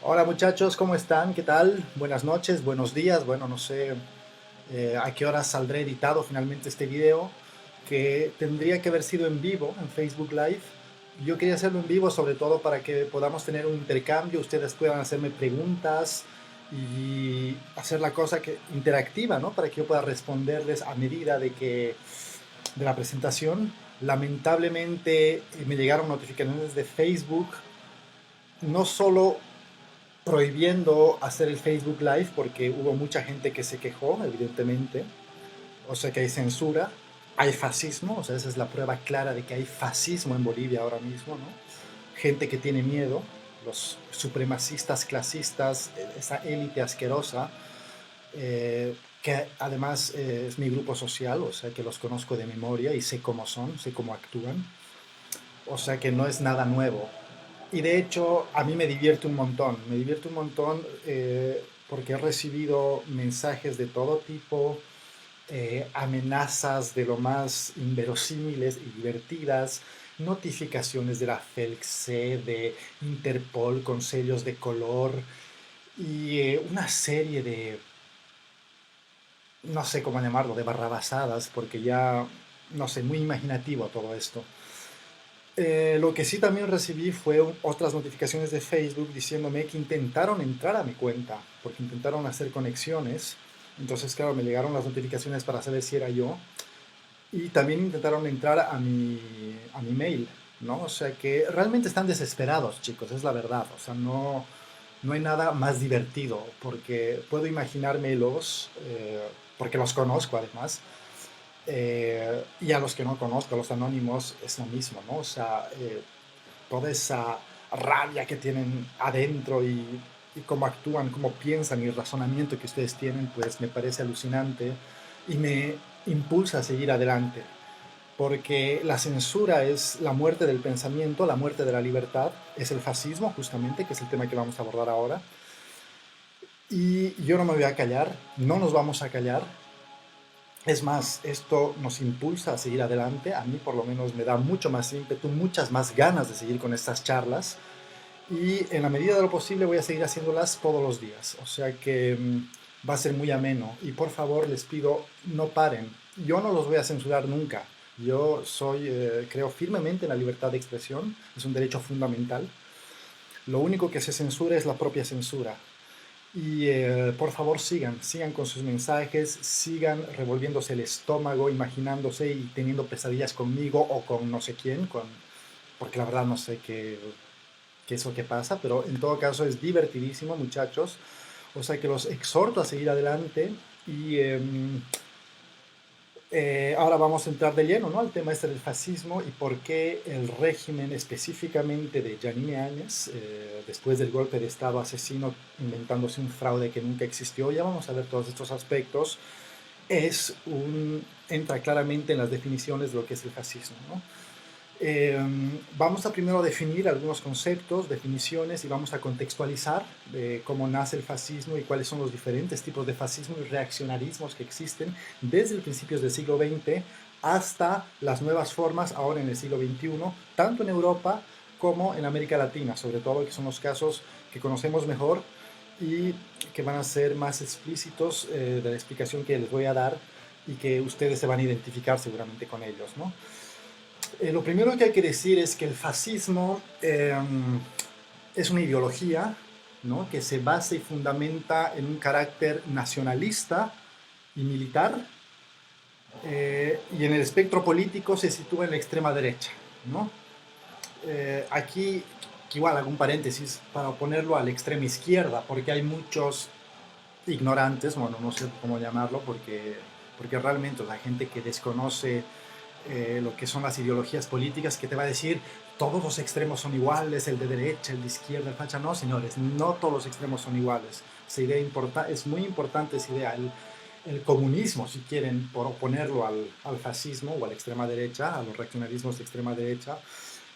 Hola muchachos, ¿cómo están? ¿Qué tal? Buenas noches, buenos días. Bueno, no sé a qué hora saldré editado finalmente este video, que tendría que haber sido en vivo, en Facebook Live. Yo quería hacerlo en vivo sobre todo para que podamos tener un intercambio, ustedes puedan hacerme preguntas y hacer la cosa interactiva, ¿no? Para que yo pueda responderles a medida de la presentación. Lamentablemente me llegaron notificaciones de Facebook, no solo prohibiendo hacer el Facebook Live porque hubo mucha gente que se quejó, evidentemente, o sea que hay censura, hay fascismo, o sea, esa es la prueba clara de que hay fascismo en Bolivia ahora mismo, ¿no? Gente que tiene miedo, los supremacistas, clasistas, esa élite asquerosa, que además es mi grupo social, o sea que los conozco de memoria y sé cómo son, sé cómo actúan, o sea que no es nada nuevo. Y de hecho, a mí me divierte un montón porque he recibido mensajes de todo tipo, amenazas de lo más inverosímiles y divertidas, notificaciones de la FELCC, de Interpol con sellos de color y una serie de, no sé cómo llamarlo, de barrabasadas, porque ya, no sé, muy imaginativo todo esto. Lo que sí también recibí fue otras notificaciones de Facebook diciéndome que intentaron entrar a mi cuenta, porque intentaron hacer conexiones. Entonces, claro, me llegaron las notificaciones para saber si era yo. Y también intentaron entrar a mi mail, ¿no? O sea que realmente están desesperados, chicos, es la verdad. O sea, no hay nada más divertido, porque puedo imaginármelos, porque los conozco además, y a los que no conozco, a los anónimos, es lo mismo, ¿no? O sea, toda esa rabia que tienen adentro y cómo actúan, cómo piensan y el razonamiento que ustedes tienen, pues me parece alucinante y me impulsa a seguir adelante. Porque la censura es la muerte del pensamiento, la muerte de la libertad, es el fascismo justamente, que es el tema que vamos a abordar ahora. Y yo no me voy a callar, no nos vamos a callar, es más, esto nos impulsa a seguir adelante. A mí por lo menos me da mucho más ímpetu, muchas más ganas de seguir con estas charlas. Y en la medida de lo posible voy a seguir haciéndolas todos los días. O sea que va a ser muy ameno. Y por favor les pido, no paren. Yo no los voy a censurar nunca. Yo creo firmemente en la libertad de expresión. Es un derecho fundamental. Lo único que se censura es la propia censura. Y por favor sigan con sus mensajes, sigan revolviéndose el estómago, imaginándose y teniendo pesadillas conmigo o con no sé quién, porque la verdad no sé qué es lo que pasa, pero en todo caso es divertidísimo, muchachos. O sea que los exhorto a seguir adelante y ahora vamos a entrar de lleno, ¿no?, al tema este del fascismo y por qué el régimen específicamente de Yanine Áñez, después del golpe de Estado asesino, inventándose un fraude que nunca existió, ya vamos a ver todos estos aspectos, entra claramente en las definiciones de lo que es el fascismo, ¿no? Vamos a primero definir algunos conceptos, definiciones y vamos a contextualizar cómo nace el fascismo y cuáles son los diferentes tipos de fascismo y reaccionarismos que existen desde el principios del siglo XX hasta las nuevas formas ahora en el siglo XXI, tanto en Europa como en América Latina, sobre todo, que son los casos que conocemos mejor y que van a ser más explícitos de la explicación que les voy a dar y que ustedes se van a identificar seguramente con ellos, ¿no? Lo primero que hay que decir es que el fascismo es una ideología, ¿no?, que se basa y fundamenta en un carácter nacionalista y militar, y en el espectro político se sitúa en la extrema derecha, ¿no? Aquí, igual hago un paréntesis para ponerlo a la extrema izquierda, porque hay muchos ignorantes, bueno, no sé cómo llamarlo, porque realmente la gente que desconoce lo que son las ideologías políticas, que te va a decir todos los extremos son iguales, el de derecha, el de izquierda, el facha. No, señores, no todos los extremos son iguales. Esa idea es muy importante, esa idea. El comunismo, si quieren, por oponerlo al fascismo o a la extrema derecha, a los reaccionarismos de extrema derecha,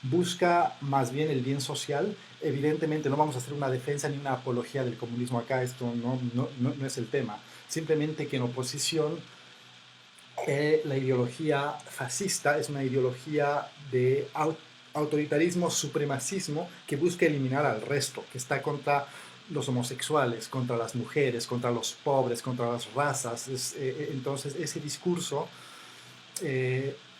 busca más bien el bien social. Evidentemente no vamos a hacer una defensa ni una apología del comunismo acá, esto no es el tema. Simplemente que en oposición la ideología fascista es una ideología de autoritarismo, supremacismo, que busca eliminar al resto, que está contra los homosexuales, contra las mujeres, contra los pobres, contra las razas. Entonces ese discurso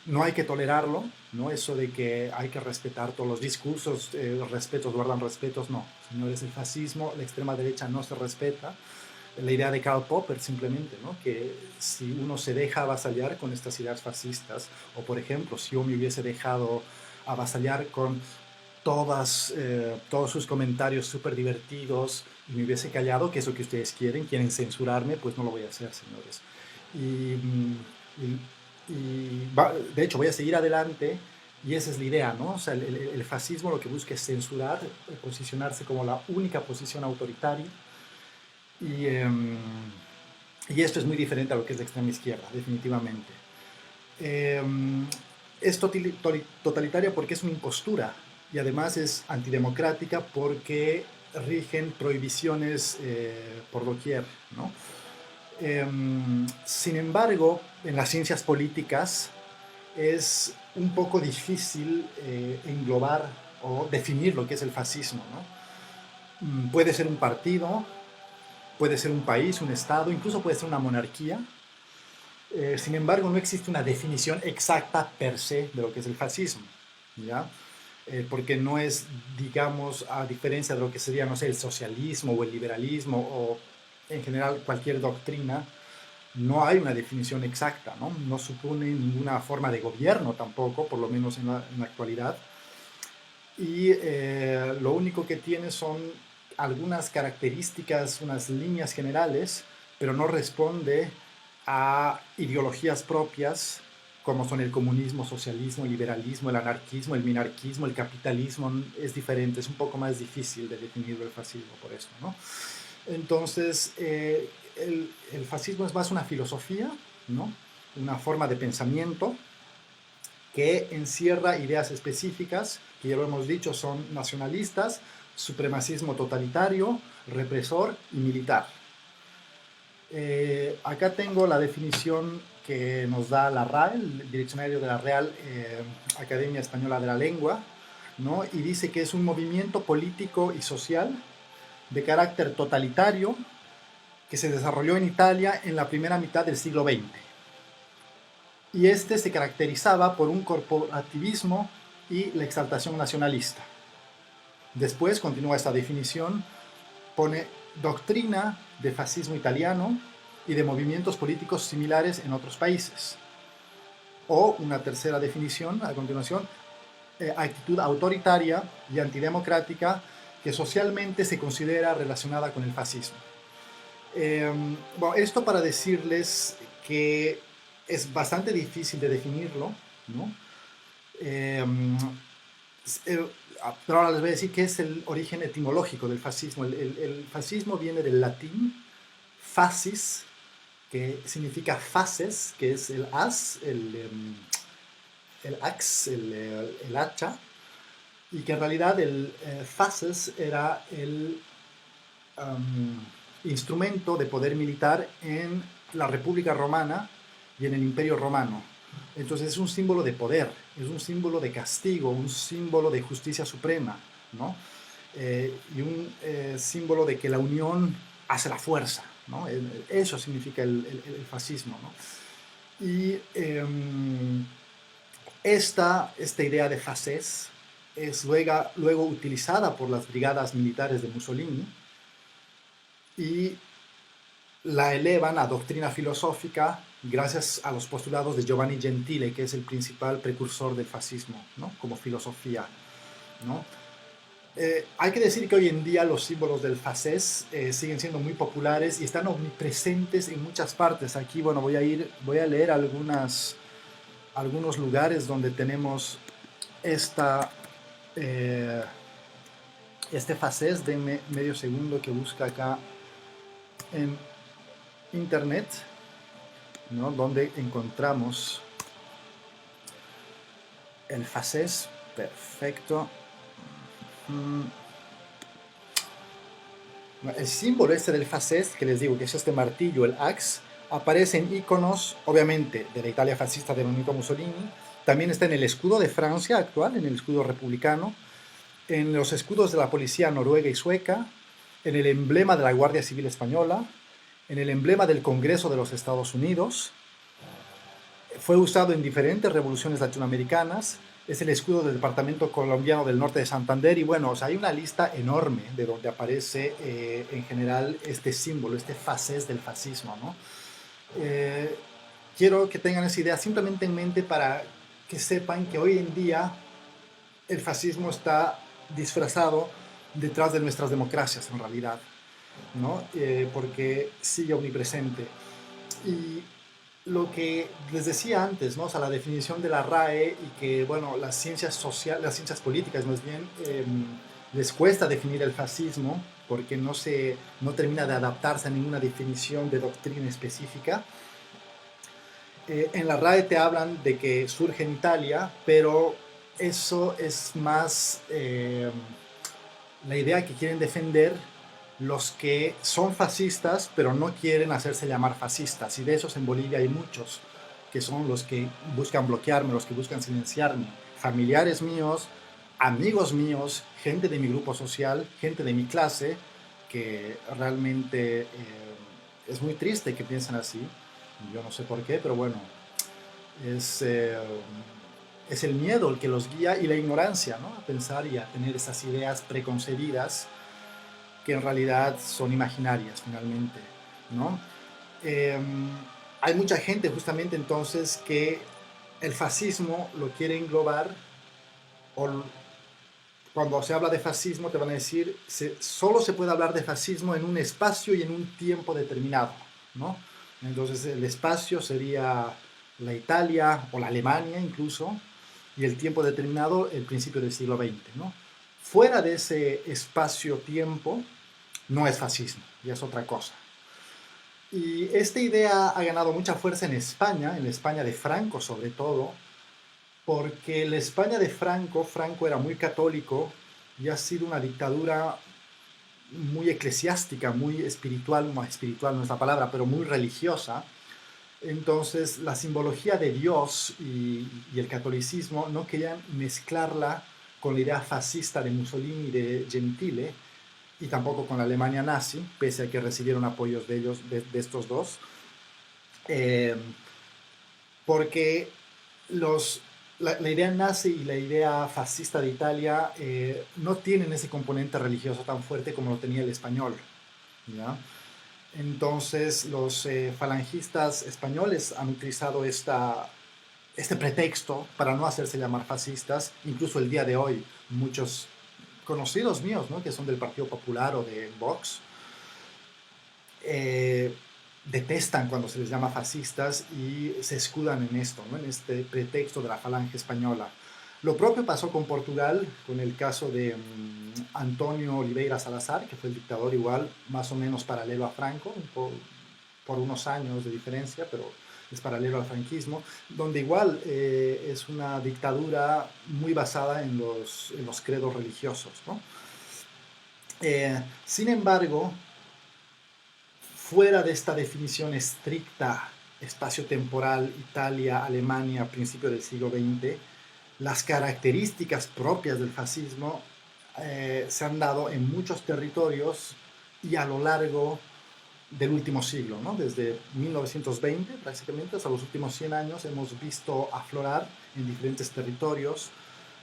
no hay que tolerarlo, ¿no? Eso de que hay que respetar todos los discursos, respetos guardan respetos, no. Señores, el fascismo, la extrema derecha no se respeta. La idea de Karl Popper simplemente, ¿no? Que si uno se deja avasallar con estas ideas fascistas, o por ejemplo, si yo me hubiese dejado avasallar con todos sus comentarios súper divertidos y me hubiese callado, que es lo que ustedes quieren censurarme, pues no lo voy a hacer, señores. Y, de hecho voy a seguir adelante y esa es la idea, ¿no? O sea, el fascismo lo que busca es censurar, posicionarse como la única posición autoritaria y, y esto es muy diferente a lo que es la extrema izquierda, definitivamente. Eh, es totalitaria porque es una impostura y además es antidemocrática porque rigen prohibiciones por doquier, ¿no? Sin embargo, en las ciencias políticas es un poco difícil englobar o definir lo que es el fascismo, ¿no? Puede ser un partido, puede ser un país, un estado, incluso puede ser una monarquía. Sin embargo, no existe una definición exacta per se de lo que es el fascismo, ¿ya? Porque no es, digamos, a diferencia de lo que sería, no sé, el socialismo o el liberalismo o en general cualquier doctrina, no hay una definición exacta, ¿no? No supone ninguna forma de gobierno tampoco, por lo menos en la actualidad. Y lo único que tiene son algunas características, unas líneas generales, pero no responde a ideologías propias como son el comunismo, socialismo, el liberalismo, el anarquismo, el minarquismo, el capitalismo. Es diferente, es un poco más difícil de definir el fascismo por eso, ¿no? Entonces, el fascismo es más una filosofía, ¿no? Una forma de pensamiento que encierra ideas específicas, que ya lo hemos dicho, son nacionalistas, supremacismo totalitario, represor y militar. Acá tengo la definición que nos da la RAE, el diccionario de la Real Academia Española de la Lengua, ¿no? Y dice que es un movimiento político y social de carácter totalitario que se desarrolló en Italia en la primera mitad del siglo XX. Y este se caracterizaba por un corporativismo y la exaltación nacionalista. Después continúa esta definición, pone doctrina de fascismo italiano y de movimientos políticos similares en otros países. O una tercera definición, a continuación, actitud autoritaria y antidemocrática que socialmente se considera relacionada con el fascismo. Bueno, esto para decirles que es bastante difícil de definirlo, ¿no? Pero ahora les voy a decir qué es el origen etimológico del fascismo. El fascismo viene del latín fascis, que significa faces, que es el as, el ax, el hacha, y que en realidad el faces era el instrumento de poder militar en la República Romana y en el Imperio Romano. Entonces es un símbolo de poder, es un símbolo de castigo, un símbolo de justicia suprema, ¿no? Y un símbolo de que la unión hace la fuerza, ¿no? Eso significa el fascismo, ¿no? Y esta idea de fasces es luego utilizada por las brigadas militares de Mussolini y la elevan a doctrina filosófica gracias a los postulados de Giovanni Gentile, que es el principal precursor del fascismo, ¿no? Como filosofía, ¿no? Hay que decir que hoy en día los símbolos del fascés siguen siendo muy populares y están omnipresentes en muchas partes. Aquí, bueno, voy a leer algunos lugares donde tenemos este fascés. Denme medio segundo que busca acá en internet, ¿no? Donde encontramos el fascés. Perfecto. El símbolo este del fascés, que les digo que es este martillo, el axe, aparece en iconos, obviamente, de la Italia fascista de Benito Mussolini. También está en el escudo de Francia actual, en el escudo republicano, en los escudos de la policía noruega y sueca, en el emblema de la Guardia Civil Española, en el emblema del Congreso de los Estados Unidos, fue usado en diferentes revoluciones latinoamericanas, es el escudo del Departamento Colombiano del Norte de Santander y bueno, o sea, hay una lista enorme de donde aparece en general este símbolo, este facés del fascismo, ¿no? Eh, Quiero que tengan esa idea simplemente en mente para que sepan que hoy en día el fascismo está disfrazado detrás de nuestras democracias en realidad, ¿no? Porque sigue omnipresente. Y lo que les decía antes, ¿no? O sea, la definición de la RAE y que, bueno, las ciencias sociales, las ciencias políticas más bien, les cuesta definir el fascismo porque no termina de adaptarse a ninguna definición de doctrina específica. En la RAE te hablan de que surge en Italia, pero eso es más la idea que quieren defender los que son fascistas, pero no quieren hacerse llamar fascistas. Y de esos en Bolivia hay muchos, que son los que buscan bloquearme, los que buscan silenciarme. Familiares míos, amigos míos, gente de mi grupo social, gente de mi clase, que realmente es muy triste que piensen así. Yo no sé por qué, pero bueno, es, eh, es el miedo el que los guía y la ignorancia, ¿no? A pensar y a tener esas ideas preconcebidas que en realidad son imaginarias finalmente, ¿no? Eh, Hay mucha gente justamente entonces que el fascismo lo quiere englobar, o cuando se habla de fascismo te van a decir, solo se puede hablar de fascismo en un espacio y en un tiempo determinado, ¿no? Entonces el espacio sería la Italia o la Alemania incluso, y el tiempo determinado el principio del siglo XX, ¿no? Fuera de ese espacio-tiempo no es fascismo, ya es otra cosa. Y esta idea ha ganado mucha fuerza en la España de Franco sobre todo, porque la España de Franco, Franco era muy católico y ha sido una dictadura muy eclesiástica, muy espiritual, no espiritual no es la palabra, pero muy religiosa. Entonces la simbología de Dios y el catolicismo no querían mezclarla con la idea fascista de Mussolini y de Gentile, y tampoco con la Alemania nazi, pese a que recibieron apoyos de ellos, de estos dos, eh, porque la idea nazi y la idea fascista de Italia no tienen ese componente religioso tan fuerte como lo tenía el español, ¿ya? Entonces los falangistas españoles han utilizado este pretexto para no hacerse llamar fascistas, incluso el día de hoy muchos conocidos míos, ¿no? Que son del Partido Popular o de Vox, eh, detestan cuando se les llama fascistas y se escudan en esto, ¿no? En este pretexto de la falange española. Lo propio pasó con Portugal, con el caso de Antonio Oliveira Salazar, que fue el dictador igual, más o menos paralelo a Franco, por unos años de diferencia, pero es paralelo al franquismo, donde igual es una dictadura muy basada en los credos religiosos, ¿no? Sin embargo, fuera de esta definición estricta, espacio-temporal, Italia, Alemania, principio del siglo XX, las características propias del fascismo se han dado en muchos territorios y a lo largo del último siglo, ¿no? Desde 1920 prácticamente hasta los últimos 100 años hemos visto aflorar en diferentes territorios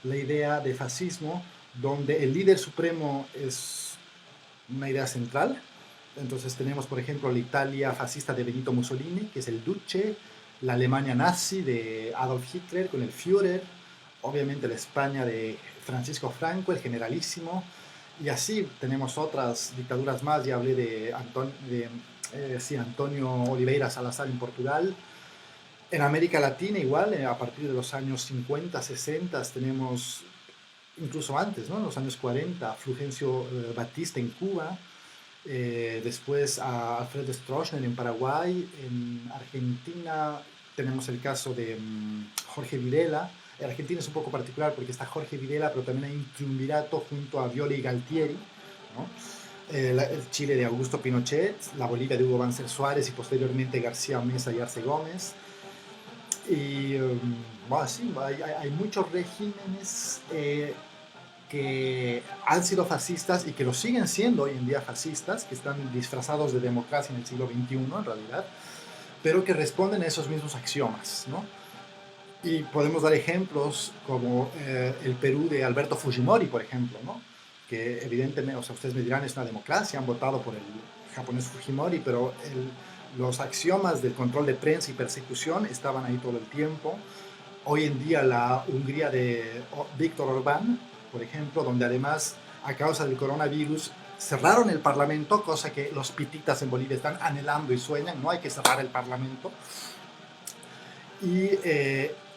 la idea de fascismo, donde el líder supremo es una idea central. Entonces tenemos, por ejemplo, la Italia fascista de Benito Mussolini, que es el Duce, la Alemania nazi de Adolf Hitler con el Führer, obviamente la España de Francisco Franco, el generalísimo, y así tenemos otras dictaduras más. Ya hablé de, Antonio Oliveira Salazar en Portugal. En América Latina igual, a partir de los años 50, 60, tenemos, incluso antes, ¿no? En los años 40, Fulgencio Batista en Cuba, después a Alfredo Stroessner en Paraguay, en Argentina tenemos el caso de Jorge Videla. Argentina es un poco particular porque está Jorge Videla, pero también hay un triunvirato junto a Viole y Galtieri, ¿no? El Chile de Augusto Pinochet, la Bolivia de Hugo Banzer Suárez y posteriormente García Mesa y Arce Gómez. Y bueno, sí, hay muchos regímenes que han sido fascistas y que lo siguen siendo hoy en día fascistas, que están disfrazados de democracia en el siglo XXI en realidad, pero que responden a esos mismos axiomas, ¿no? Y podemos dar ejemplos como el Perú de Alberto Fujimori, por ejemplo, ¿no? Que evidentemente, o sea, ustedes me dirán, es una democracia, han votado por el japonés Fujimori, pero los axiomas del control de prensa y persecución estaban ahí todo el tiempo. Hoy en día la Hungría de Víctor Orbán, por ejemplo, donde además a causa del coronavirus cerraron el parlamento, cosa que los pititas en Bolivia están anhelando y sueñan, no hay que cerrar el parlamento. Y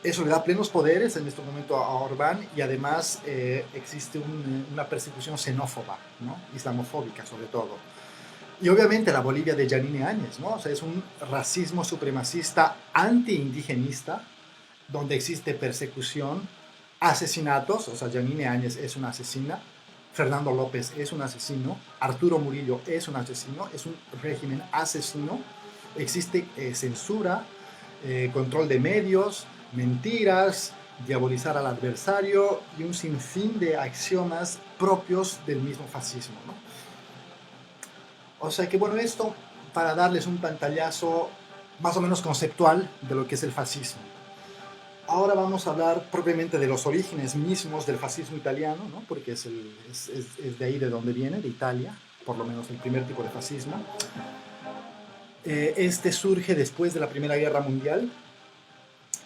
eso le da plenos poderes en este momento a Orbán y además existe una persecución xenófoba, ¿no? Islamofóbica sobre todo. Y obviamente la Bolivia de Yanine Áñez, ¿no? O sea, es un racismo supremacista anti-indigenista donde existe persecución, asesinatos, o sea, Yanine Áñez es una asesina, Fernando López es un asesino, Arturo Murillo es un asesino, es un régimen asesino, existe censura, control de medios, mentiras, diabolizar al adversario y un sinfín de axiomas propios del mismo fascismo, ¿no? O sea que bueno, esto para darles un pantallazo más o menos conceptual de lo que es el fascismo. Ahora vamos a hablar propiamente de los orígenes mismos del fascismo italiano, ¿no? Porque es de ahí de donde viene, de Italia, por lo menos el primer tipo de fascismo. Este surge después de la Primera Guerra Mundial.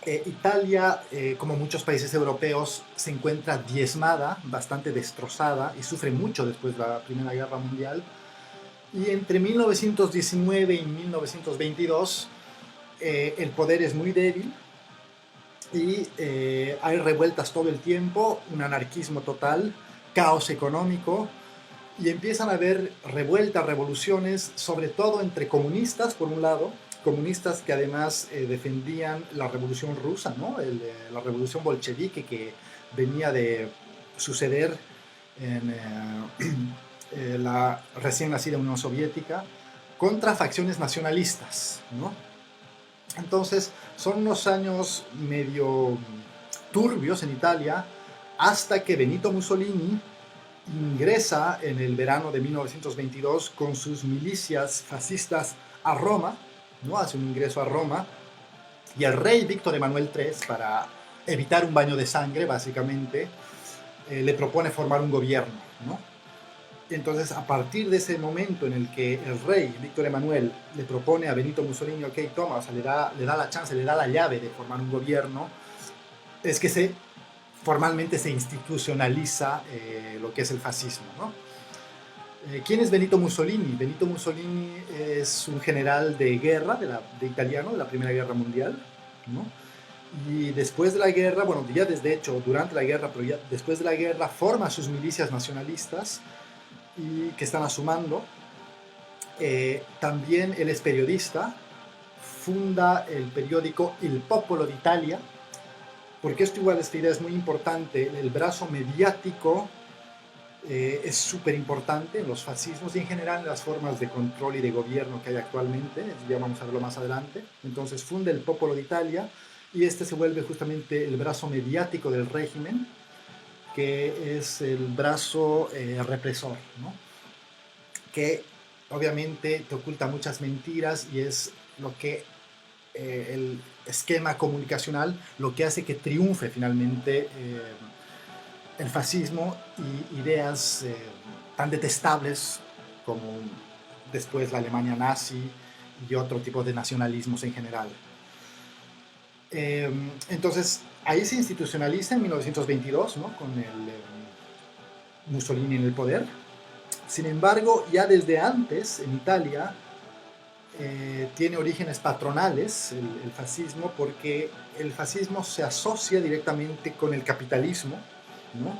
Italia, como muchos países europeos, se encuentra diezmada, bastante destrozada y sufre mucho después de la Primera Guerra Mundial. Y entre 1919 y 1922 el poder es muy débil y hay revueltas todo el tiempo, un anarquismo total, caos económico, y empiezan a haber revueltas, revoluciones, sobre todo entre comunistas, por un lado, comunistas que además defendían la revolución rusa, ¿no? La revolución bolchevique que venía de suceder en la recién nacida Unión Soviética, contra facciones nacionalistas, ¿no? Entonces, son unos años medio turbios en Italia, hasta que Benito Mussolini ingresa en el verano de 1922 con sus milicias fascistas a Roma, ¿no? Hace un ingreso a Roma, y el rey Víctor Emanuel III, para evitar un baño de sangre, básicamente, le propone formar un gobierno, ¿no? Entonces, a partir de ese momento en el que el rey Víctor Emanuel le propone a Benito Mussolini, ok, toma, o sea, le da la chance, le da la llave de formar un gobierno, es que formalmente se institucionaliza lo que es el fascismo, ¿no? ¿Quién es Benito Mussolini? Benito Mussolini es un general de guerra de italiano de la Primera Guerra Mundial, ¿no? Y después de la guerra, bueno, ya desde hecho durante la guerra, pero ya después de la guerra forma sus milicias nacionalistas y que están asumando. También él es periodista, funda el periódico Il Popolo d'Italia, porque esta idea es muy importante. El brazo mediático es súper importante en los fascismos y en general en las formas de control y de gobierno que hay actualmente, ya vamos a verlo más adelante. Entonces funda el Popolo d'Italia y este se vuelve justamente el brazo mediático del régimen, que es el brazo represor, ¿no? Que obviamente te oculta muchas mentiras y es lo que el esquema comunicacional, lo que hace que triunfe finalmente el fascismo y ideas tan detestables como después la Alemania nazi y otro tipo de nacionalismos en general. Entonces, ahí se institucionaliza en 1922, ¿no? Con Mussolini en el poder. Sin embargo, ya desde antes, en Italia, tiene orígenes patronales el fascismo, porque el fascismo se asocia directamente con el capitalismo, ¿no?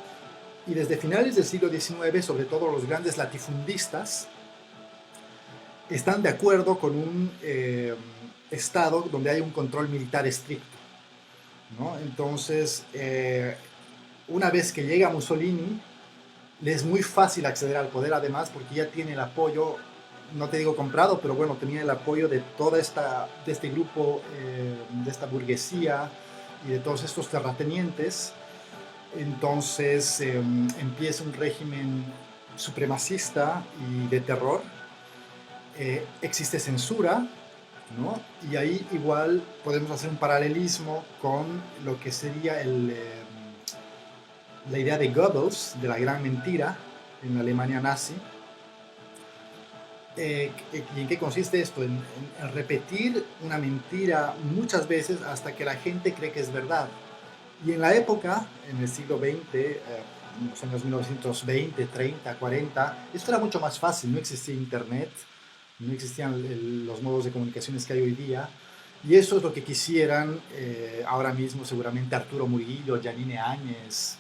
Y desde finales del siglo XIX, sobre todo los grandes latifundistas, están de acuerdo con un Estado donde hay un control militar estricto, ¿no? Entonces, una vez que llega Mussolini, le es muy fácil acceder al poder, además, porque ya tiene el apoyo, no te digo comprado, pero bueno, tenía el apoyo de de este grupo, de esta burguesía y de todos estos terratenientes. Entonces empieza un régimen supremacista y de terror. Existe censura, ¿no? Y ahí igual podemos hacer un paralelismo con lo que sería la idea de Goebbels, de la gran mentira en la Alemania nazi. ¿Y en qué consiste esto? En repetir una mentira muchas veces hasta que la gente cree que es verdad. Y en la época, en el siglo XX, en los años 1920, 30, 40, esto era mucho más fácil, no existía internet, no existían los modos de comunicaciones que hay hoy día, y eso es lo que quisieran ahora mismo seguramente Arturo Murillo, Yanine Áñez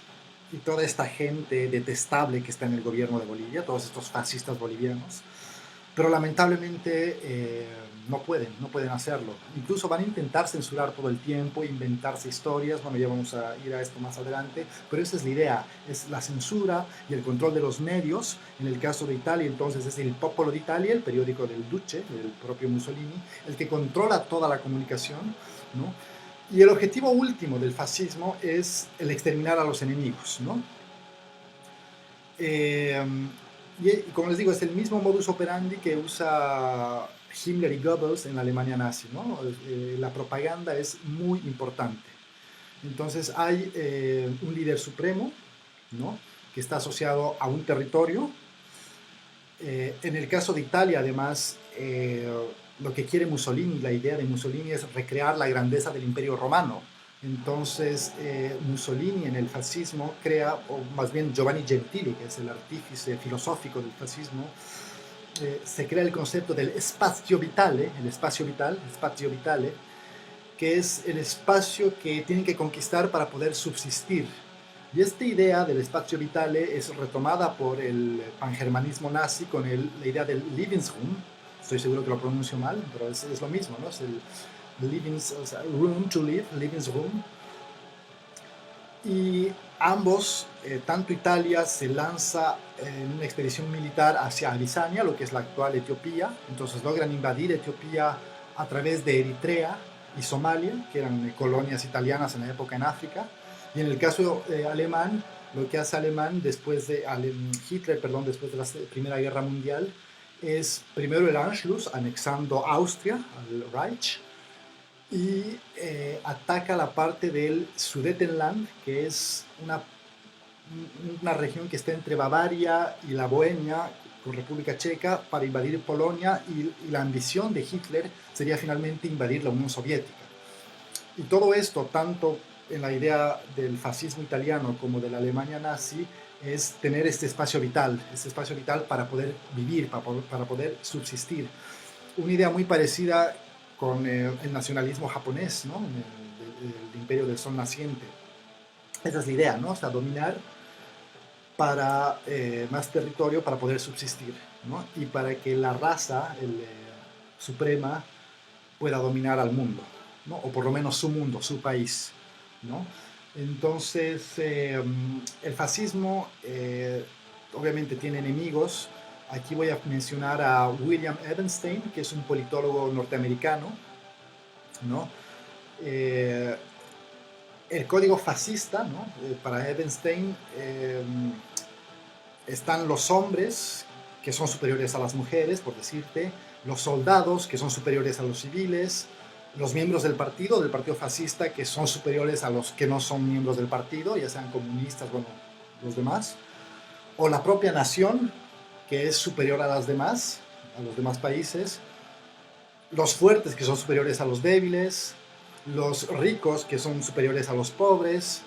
y toda esta gente detestable que está en el gobierno de Bolivia, todos estos fascistas bolivianos, pero lamentablemente no pueden hacerlo. Incluso van a intentar censurar todo el tiempo, inventarse historias, bueno, ya vamos a ir a esto más adelante, pero esa es la idea, es la censura y el control de los medios. En el caso de Italia, entonces es el Popolo d'Italia, el periódico del Duce, del propio Mussolini, el que controla toda la comunicación, ¿no? Y el objetivo último del fascismo es el exterminar a los enemigos, ¿no? Eh, y como les digo, es el mismo modus operandi que usa Himmler y Goebbels en la Alemania nazi, ¿no? La propaganda es muy importante. Entonces hay un líder supremo, ¿no? Que está asociado a un territorio. En el caso de Italia, además, lo que quiere Mussolini, la idea de Mussolini es recrear la grandeza del Imperio Romano. Entonces, Mussolini en el fascismo crea, o más bien Giovanni Gentili, que es el artífice filosófico del fascismo, se crea el concepto del spazio vitale, el espacio vital, spazio vitale, que es el espacio que tienen que conquistar para poder subsistir. Y esta idea del spazio vitale es retomada por el pangermanismo nazi con la idea del Lebensraum. Estoy seguro que lo pronuncio mal, pero es lo mismo, ¿no? Es el o sea, room to live, Lebensraum. Y ambos, tanto Italia se lanza en una expedición militar hacia Abyssinia, lo que es la actual Etiopía, entonces logran invadir Etiopía a través de Eritrea y Somalia, que eran colonias italianas en la época en África, y en el caso alemán, lo que hace Hitler, perdón, después de la Primera Guerra Mundial, es primero el Anschluss, anexando Austria al Reich, y ataca la parte del Sudetenland, que es una región que está entre Bavaria y la Bohemia, con República Checa, para invadir Polonia, y la ambición de Hitler sería finalmente invadir la Unión Soviética. Y todo esto, tanto en la idea del fascismo italiano como de la Alemania nazi, es tener este espacio vital para poder vivir, para poder subsistir. Una idea muy parecida con el nacionalismo japonés, ¿no? El imperio del sol naciente. Esa es la idea, ¿no? O sea, dominar para más territorio para poder subsistir, ¿no? Y para que la raza suprema pueda dominar al mundo, ¿no? O por lo menos su mundo, su país, ¿no? Entonces, el fascismo obviamente tiene enemigos. Aquí voy a mencionar a William Ebenstein, que es un politólogo norteamericano, ¿no? El código fascista, ¿no? Para Ebenstein están los hombres, que son superiores a las mujeres, por decirte, los soldados, que son superiores a los civiles, los miembros del partido fascista, que son superiores a los que no son miembros del partido, ya sean comunistas, bueno, los demás, o la propia nación, que es superior a los demás países, los fuertes, que son superiores a los débiles, los ricos, que son superiores a los pobres,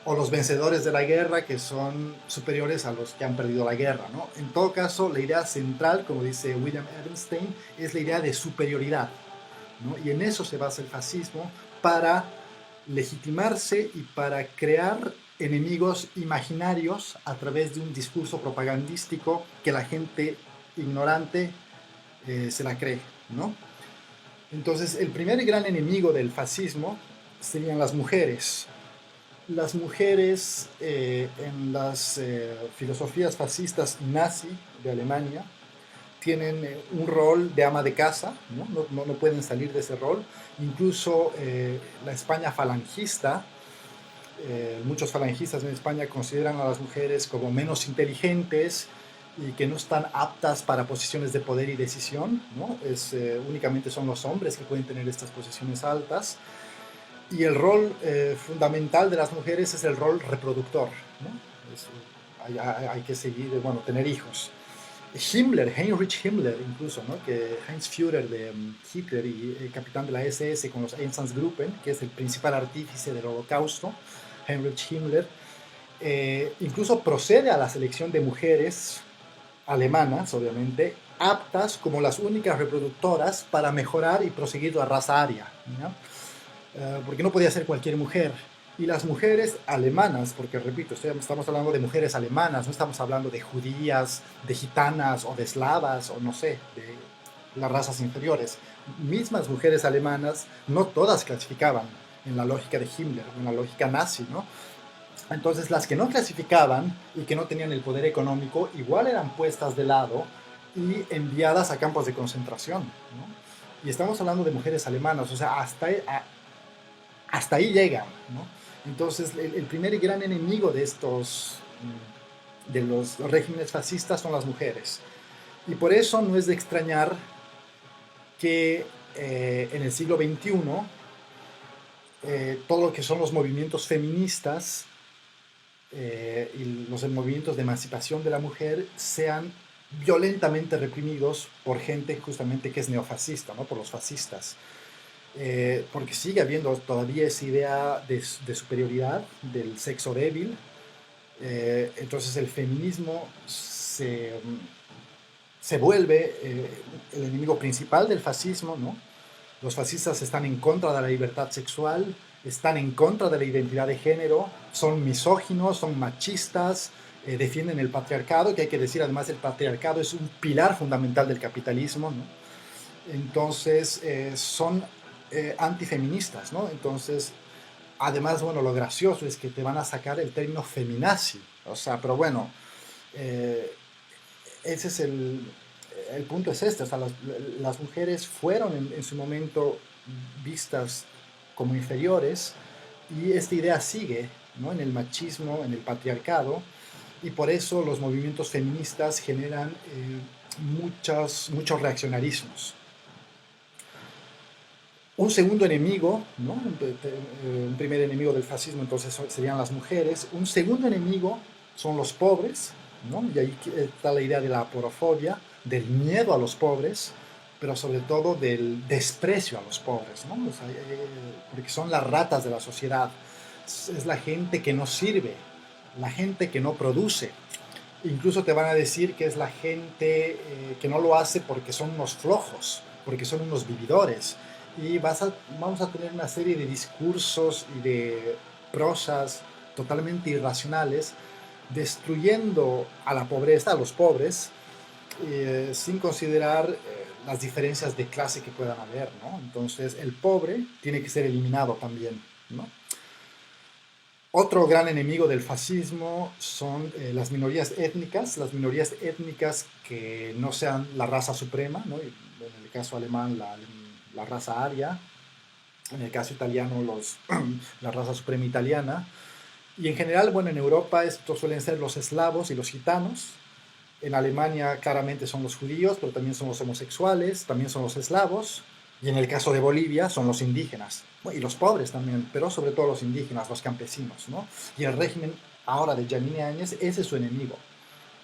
o los vencedores de la guerra, que son superiores a los que han perdido la guerra, ¿no? En todo caso, la idea central, como dice William Ebenstein, es la idea de superioridad, ¿no? Y en eso se basa el fascismo, para legitimarse y para crear enemigos imaginarios a través de un discurso propagandístico que la gente ignorante se la cree, ¿no? Entonces, el primer gran enemigo del fascismo serían las mujeres. Las mujeres en las filosofías fascistas nazi de Alemania tienen un rol de ama de casa, ¿no? No pueden salir de ese rol. Incluso la España falangista Muchos falangistas en España consideran a las mujeres como menos inteligentes y que no están aptas para posiciones de poder y decisión, ¿no? Únicamente son los hombres que pueden tener estas posiciones altas. Y el rol fundamental de las mujeres es el rol reproductor, ¿no? Es, hay que seguir, bueno, tener hijos. Himmler, Heinrich Himmler incluso, ¿no? Que Heinz Führer de Hitler y capitán de la SS con los Einsatzgruppen, que es el principal artífice del Holocausto, Heinrich Himmler, incluso procede a la selección de mujeres alemanas, obviamente, aptas como las únicas reproductoras para mejorar y proseguir la raza aria, ¿no? Porque no podía ser cualquier mujer. Y las mujeres alemanas, porque repito, estamos hablando de mujeres alemanas, no estamos hablando de judías, de gitanas o de eslavas o no sé, de las razas inferiores. Mismas mujeres alemanas, no todas clasificaban en la lógica de Himmler, en la lógica nazi, ¿no? Entonces las que no clasificaban y que no tenían el poder económico, igual eran puestas de lado y enviadas a campos de concentración, ¿no? Y estamos hablando de mujeres alemanas, o sea, hasta ahí llegan, ¿no? Entonces, el primer gran enemigo de de los regímenes fascistas son las mujeres. Y por eso no es de extrañar que en el siglo XXI todo lo que son los movimientos feministas y los movimientos de emancipación de la mujer sean violentamente reprimidos por gente justamente que es neofascista, ¿no? Por los fascistas. Porque sigue habiendo todavía esa idea de superioridad, del sexo débil. Entonces el feminismo se vuelve el enemigo principal del fascismo, ¿no? Los fascistas están en contra de la libertad sexual, están en contra de la identidad de género, son misóginos, son machistas, defienden el patriarcado, que hay que decir además el patriarcado es un pilar fundamental del capitalismo, ¿no? Entonces son antifeministas, ¿no? Entonces, además, bueno, lo gracioso es que te van a sacar el término feminazi, o sea, pero bueno, eh, ese es el punto es este, o sea, las mujeres fueron en su momento vistas como inferiores y esta idea sigue, ¿no? En el machismo, en el patriarcado, y por eso los movimientos feministas generan muchos reaccionarismos. Un segundo enemigo, ¿no? Un primer enemigo del fascismo entonces serían las mujeres, un segundo enemigo son los pobres, ¿no? Y ahí está la idea de la aporofobia, del miedo a los pobres, pero sobre todo del desprecio a los pobres, ¿no? O sea, porque son las ratas de la sociedad, es la gente que no sirve, la gente que no produce. Incluso te van a decir que es la gente que no lo hace porque son unos flojos, porque son unos vividores. Y vamos a tener una serie de discursos y de prosas totalmente irracionales, destruyendo a la pobreza, a los pobres, sin considerar las diferencias de clase que puedan haber, ¿no? Entonces, el pobre tiene que ser eliminado también, ¿no? Otro gran enemigo del fascismo son las minorías étnicas que no sean la raza suprema, ¿no? En el caso alemán, la raza aria, en el caso italiano, la raza suprema italiana, y en general, bueno, en Europa estos suelen ser los eslavos y los gitanos, en Alemania claramente son los judíos, pero también son los homosexuales, también son los eslavos, y en el caso de Bolivia son los indígenas, ¿no? Y los pobres también, pero sobre todo los indígenas, los campesinos, ¿no? Y el régimen ahora de Yanine Áñez, ese es su enemigo.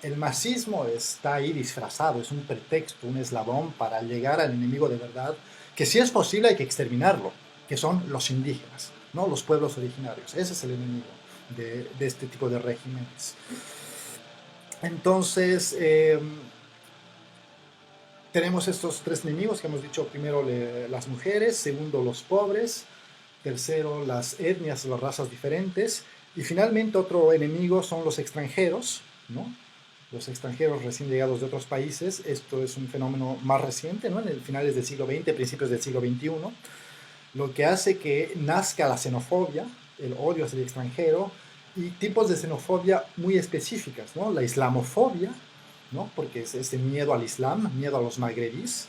El masismo está ahí disfrazado, es un pretexto, un eslabón para llegar al enemigo de verdad, que si es posible hay que exterminarlo, que son los indígenas, ¿no? Los pueblos originarios. Ese es el enemigo de este tipo de regímenes. Entonces, tenemos estos tres enemigos que hemos dicho: primero las mujeres, segundo los pobres, tercero las etnias, las razas diferentes, y finalmente otro enemigo son los extranjeros, ¿no? Los extranjeros recién llegados de otros países. Esto es un fenómeno más reciente, ¿no? En el finales del siglo XX, principios del siglo XXI, lo que hace que nazca la xenofobia, el odio hacia el extranjero, y tipos de xenofobia muy específicas, ¿no? La islamofobia, ¿no? Porque es este miedo al Islam, miedo a los magrebíes,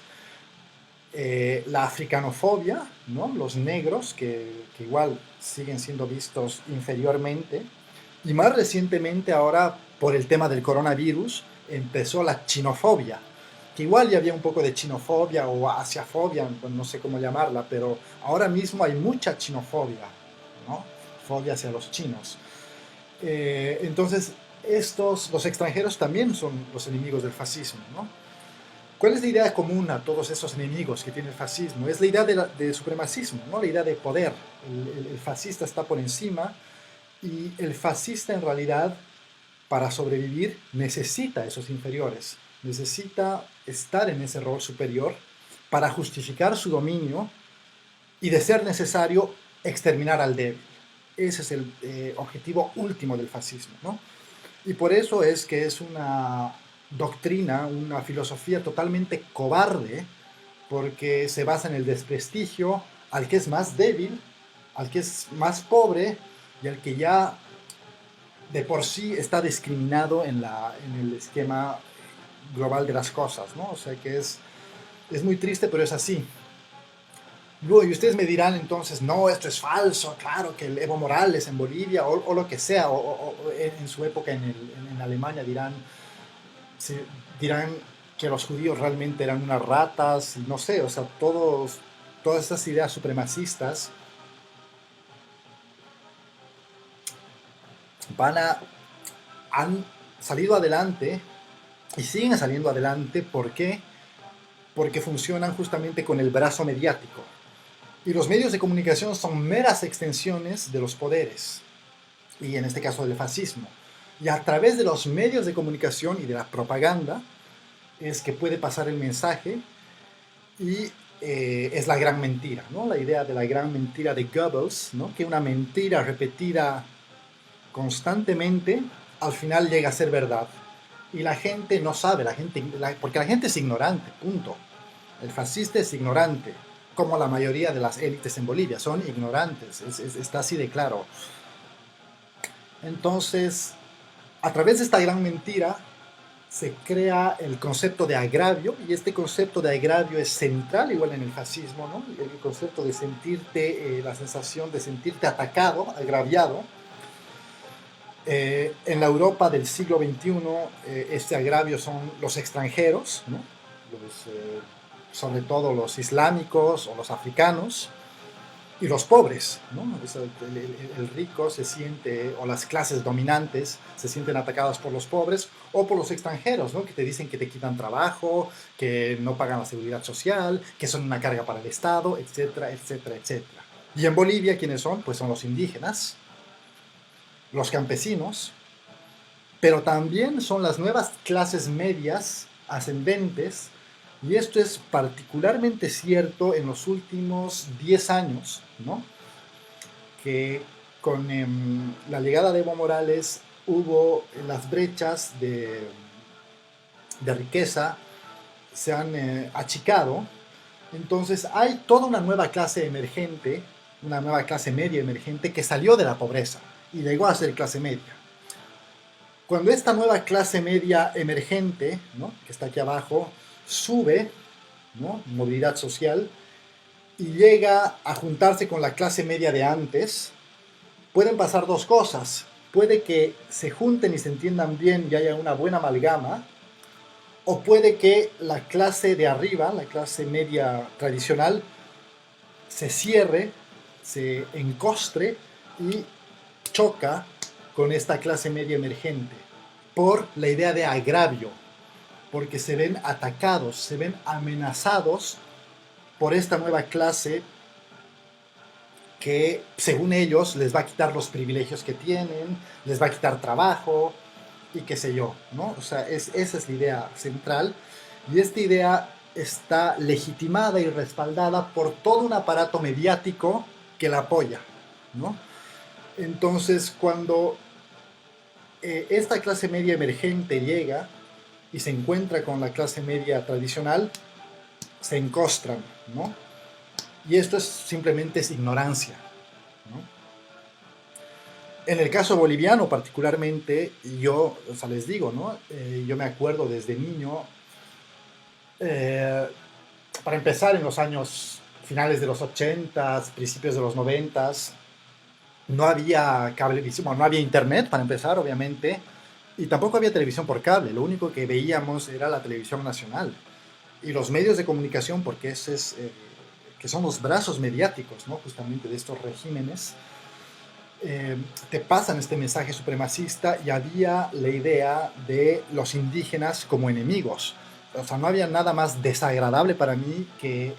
la africanofobia, ¿no? Los negros que igual siguen siendo vistos inferiormente, y más recientemente ahora por el tema del coronavirus empezó la chinofobia, que igual ya había un poco de chinofobia o asiafobia, no sé cómo llamarla, pero ahora mismo hay mucha chinofobia, ¿no? Fobia hacia los chinos. Entonces, los extranjeros también son los enemigos del fascismo, ¿no? ¿Cuál es la idea común a todos esos enemigos que tiene el fascismo? Es la idea de supremacismo, ¿no? La idea de poder. El fascista está por encima y el fascista en realidad, para sobrevivir, necesita esos inferiores, necesita estar en ese rol superior para justificar su dominio y, de ser necesario, exterminar al débil. Ese es el objetivo último del fascismo, ¿no? Y por eso es que es una doctrina, una filosofía totalmente cobarde, porque se basa en el desprestigio al que es más débil, al que es más pobre y al que ya de por sí está discriminado en el esquema global de las cosas, ¿no? O sea que es muy triste, pero es así. Luego, y ustedes me dirán entonces, no, esto es falso, claro que el Evo Morales en Bolivia o lo que sea, o en su época en Alemania dirán, sí, dirán que los judíos realmente eran unas ratas, no sé, o sea, todas estas ideas supremacistas van a, han salido adelante y siguen saliendo adelante. ¿Por qué? Porque funcionan justamente con el brazo mediático. Y los medios de comunicación son meras extensiones de los poderes, y en este caso del fascismo. Y a través de los medios de comunicación y de la propaganda es que puede pasar el mensaje y es la gran mentira, ¿no? La idea de la gran mentira de Goebbels, ¿no? Que una mentira repetida constantemente al final llega a ser verdad. Y la gente no sabe, porque la gente es ignorante, punto. El fascista es ignorante, como la mayoría de las élites en Bolivia, son ignorantes, está así de claro. Entonces, a través de esta gran mentira se crea el concepto de agravio, y este concepto de agravio es central igual en el fascismo, ¿no? El concepto de sentirte, la sensación de sentirte atacado, agraviado. En la Europa del siglo XXI, este agravio son los extranjeros, ¿no? Sobre todo los islámicos o los africanos, y los pobres, ¿no? El rico se siente, o las clases dominantes se sienten atacadas por los pobres o por los extranjeros, ¿no? Que te dicen que te quitan trabajo, que no pagan la seguridad social, que son una carga para el Estado, etcétera, etcétera, etcétera. Y en Bolivia, ¿quiénes son? Pues son los indígenas, los campesinos, pero también son las nuevas clases medias ascendentes, y esto es particularmente cierto en los últimos 10 años, ¿no? Que con la llegada de Evo Morales hubo las brechas de riqueza, se han achicado. Entonces hay toda una nueva clase emergente, una nueva clase media emergente que salió de la pobreza y llegó a ser clase media. Cuando esta nueva clase media emergente, ¿no? Que está aquí abajo, sube, ¿no? Movilidad social, y llega a juntarse con la clase media de antes, pueden pasar dos cosas. Puede que se junten y se entiendan bien y haya una buena amalgama, o puede que la clase de arriba, la clase media tradicional, se cierre, se encostre y choca con esta clase media emergente por la idea de agravio, porque se ven atacados, se ven amenazados por esta nueva clase que, según ellos, les va a quitar los privilegios que tienen, les va a quitar trabajo y qué sé yo, ¿no? O sea, esa es la idea central, y esta idea está legitimada y respaldada por todo un aparato mediático que la apoya, ¿no? Entonces, cuando esta clase media emergente llega y se encuentra con la clase media tradicional, se encostran, ¿no? Y esto simplemente es ignorancia, ¿no? En el caso boliviano particularmente, yo, o sea, les digo, ¿no? Yo me acuerdo desde niño, eh, para empezar, en los años finales de los 80s, principios de los 90s, no había cablevisión, bueno, no había internet para empezar, obviamente, y tampoco había televisión por cable. Lo único que veíamos era la televisión nacional y los medios de comunicación, porque ese es, que son los brazos mediáticos, ¿no? Justamente de estos regímenes, te pasan este mensaje supremacista y había la idea de los indígenas como enemigos. O sea, no había nada más desagradable para mí que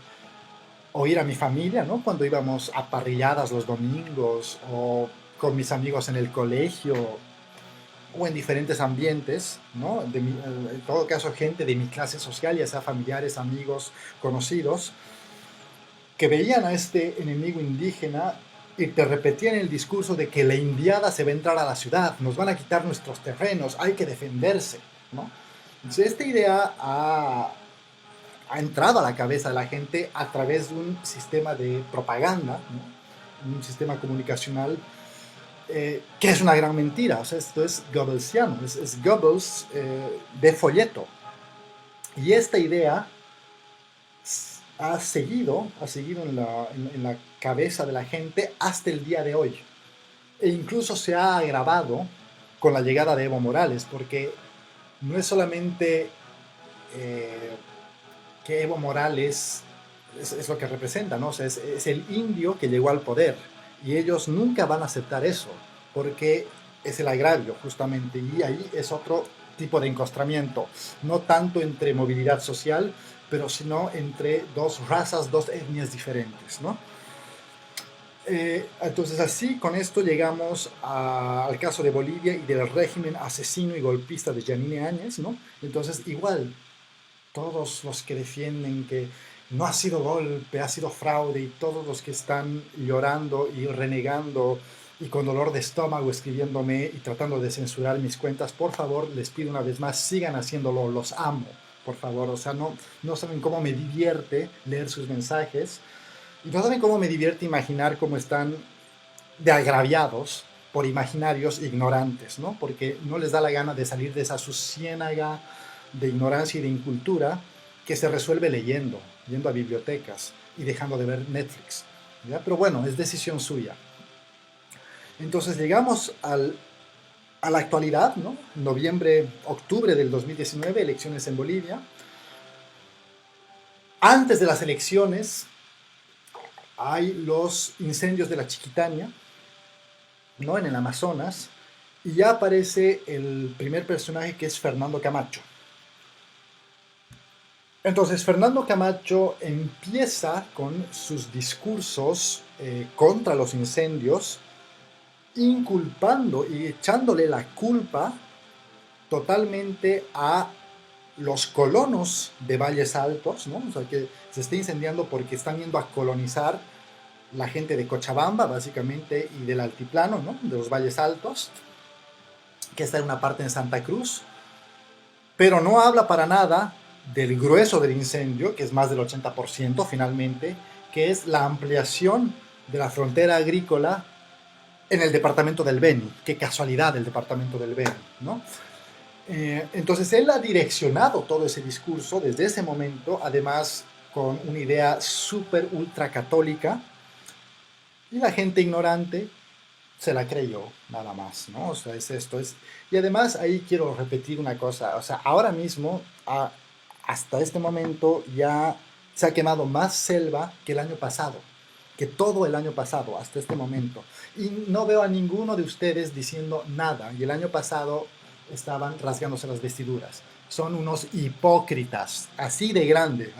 oír a mi familia, ¿no? Cuando íbamos a parrilladas los domingos o con mis amigos en el colegio o en diferentes ambientes, ¿no? En todo caso, gente de mi clase social, ya sea familiares, amigos, conocidos, que veían a este enemigo indígena y te repetían el discurso de que la indiada se va a entrar a la ciudad, nos van a quitar nuestros terrenos, hay que defenderse, ¿no? Entonces, esta idea ha entrado a la cabeza de la gente a través de un sistema de propaganda, ¿no? Un sistema comunicacional que es una gran mentira. O sea, esto es Goebbelsiano, es Goebbels de folleto. Y esta idea ha seguido en la cabeza de la gente hasta el día de hoy. E incluso se ha agravado con la llegada de Evo Morales, porque no es solamente eh, que Evo Morales es lo que representa, ¿no? O sea, es el indio que llegó al poder y ellos nunca van a aceptar eso porque es el agravio justamente y ahí es otro tipo de encostramiento, no tanto entre movilidad social, pero sino entre dos razas, dos etnias diferentes, ¿no? Entonces así con esto llegamos al caso de Bolivia y del régimen asesino y golpista de Yanine Áñez, ¿no? Entonces igual todos los que defienden que no ha sido golpe, ha sido fraude, y todos los que están llorando y renegando y con dolor de estómago escribiéndome y tratando de censurar mis cuentas, por favor, les pido una vez más, sigan haciéndolo, los amo, por favor. O sea, no saben cómo me divierte leer sus mensajes y no saben cómo me divierte imaginar cómo están de agraviados por imaginarios ignorantes, ¿no? Porque no les da la gana de salir de esa su ciénaga de ignorancia y de incultura que se resuelve leyendo, yendo a bibliotecas y dejando de ver Netflix, ¿ya? Pero bueno, es decisión suya. Entonces llegamos a la actualidad, ¿no? Noviembre, octubre del 2019, elecciones en Bolivia. Antes de las elecciones hay los incendios de la Chiquitania, ¿no? En el Amazonas, y ya aparece el primer personaje que es Fernando Camacho. Entonces, Fernando Camacho empieza con sus discursos contra los incendios, inculpando y echándole la culpa totalmente a los colonos de Valles Altos, ¿no? O sea, que se está incendiando porque están yendo a colonizar la gente de Cochabamba, básicamente, y del altiplano, ¿no? De los Valles Altos, que está en una parte en Santa Cruz, pero no habla para nada del grueso del incendio, que es más del 80% finalmente, que es la ampliación de la frontera agrícola en el departamento del Beni. Qué casualidad el departamento del Beni, ¿no? Entonces él ha direccionado todo ese discurso desde ese momento, además con una idea súper ultra católica, y la gente ignorante se la creyó, nada más, ¿no? O sea, es esto. Y además ahí quiero repetir una cosa, o sea, ahora mismo, hasta este momento, ya se ha quemado más selva que el año pasado, que todo el año pasado, hasta este momento. Y no veo a ninguno de ustedes diciendo nada, y el año pasado estaban rasgándose las vestiduras. Son unos hipócritas, así de grande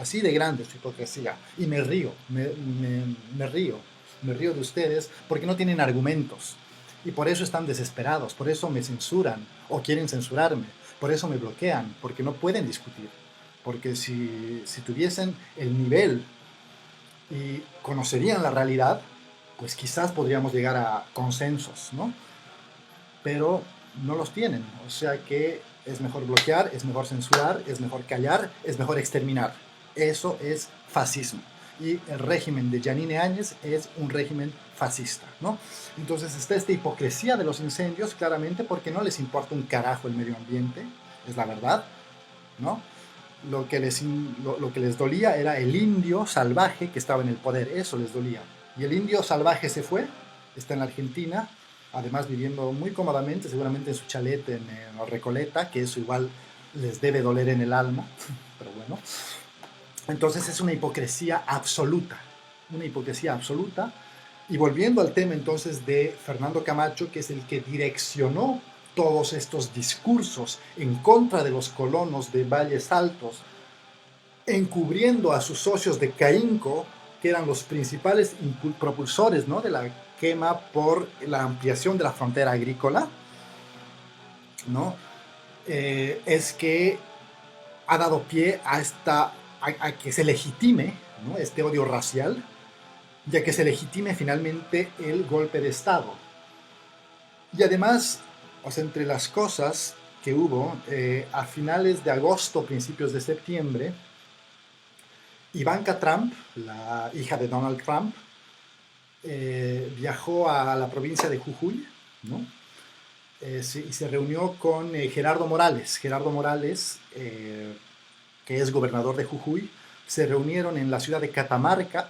su hipocresía. Y me río, me río de ustedes porque no tienen argumentos. Y por eso están desesperados, por eso me censuran o quieren censurarme, por eso me bloquean, porque no pueden discutir. Porque si tuviesen el nivel y conocerían la realidad, pues quizás podríamos llegar a consensos, ¿no? Pero no los tienen. O sea que es mejor bloquear, es mejor censurar, es mejor callar, es mejor exterminar. Eso es fascismo. Y el régimen de Yanine Áñez es un régimen fascista, ¿no? Entonces está esta hipocresía de los incendios, claramente porque no les importa un carajo el medio ambiente, es la verdad, ¿no? lo que les dolía era el indio salvaje que estaba en el poder, eso les dolía. Y el indio salvaje se fue, está en la Argentina, además viviendo muy cómodamente, seguramente en su chalet en Recoleta, que eso igual les debe doler en el alma, pero bueno. Entonces es una hipocresía absoluta. Y volviendo al tema entonces de Fernando Camacho, que es el que direccionó todos estos discursos en contra de los colonos de Valles Altos, encubriendo a sus socios de Caínco, que eran los principales propulsores, ¿no?, de la quema por la ampliación de la frontera agrícola, ¿no? Es que ha dado pie a que se legitime, ¿no?, este odio racial, y a que se legitime finalmente el golpe de Estado. Y además, o sea, entre las cosas que hubo, a finales de agosto, principios de septiembre, Ivanka Trump, la hija de Donald Trump, viajó a la provincia de Jujuy, ¿no? Y se reunió con Gerardo Morales. Gerardo Morales, que es gobernador de Jujuy, se reunieron en la ciudad de Catamarca.